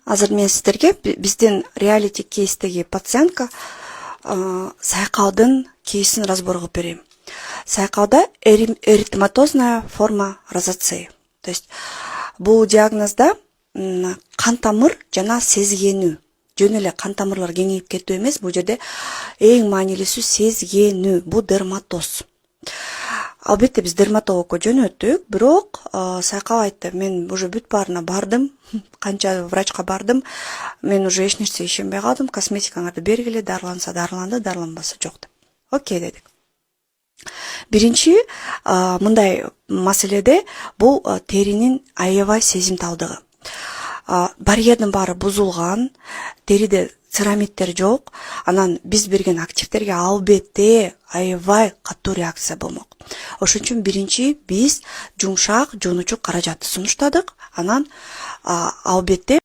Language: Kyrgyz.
Азыр мен сіздерге биздин реалити кейстеги пациентка сайкаудын кейсин разбор кылып берейин. Сайкауда эритематозная форма розацеи. То есть бул диагнозда кан тамыр жана сезгенүү, жөн эле кан тамырлар кеңейип кетүү эмес, бул жерде эң маанилүүсү сезгенүү, бул дерматоз. Албетте биз дерматологко жөнөттүк, бирок сайкал айтты, мен уже бүт баарына бардым, канча врачка бардым, мен уже эч нерсе ишенбей калдым, косметикаңарды бергиле, дарыланса дарыланды, дарыланбаса жок деп. Окей дедик. Биринчи мындай маселеде бул теринин аябай сезимталдыгы. Барьердин баары бузулган, териде церамиддер жок, анан биз берген активдерге албетте аябай катуу реакция болмок. Ошон үчүн биринчи биз жумшак жуунучу каражатты сунуштадык, анан албетте